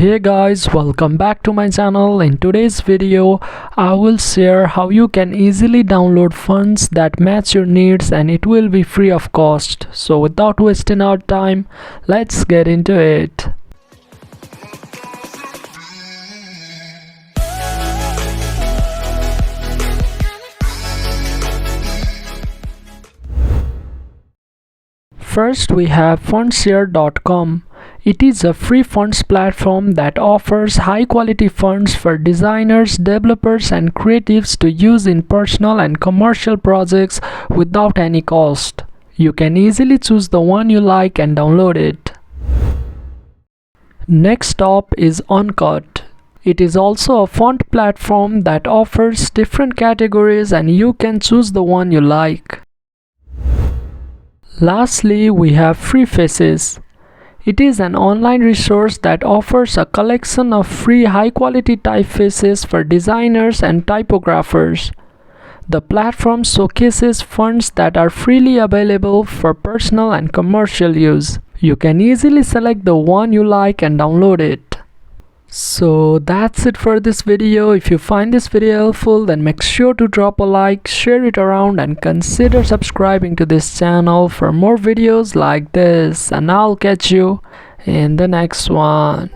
Hey guys, welcome back to my channel. In today's video I will share how you can easily download fonts that match your needs, and it will be free of cost. So without wasting our time, let's get into it. First we have fontshare.com. It is a free fonts platform that offers high quality fonts for designers, developers and creatives to use in personal and commercial projects without any cost. You can easily choose the one you like and download it. Next up is Uncut. It is also a font platform that offers different categories and you can choose the one you like. Lastly, we have Freefaces. It is an online resource that offers a collection of free high-quality typefaces for designers and typographers. The platform showcases fonts that are freely available for personal and commercial use. You can easily select the one you like and download it. So that's it for this video. If you find this video helpful, then make sure to drop a like, share it around and consider subscribing to this channel for more videos like this, and I'll catch you in the next one.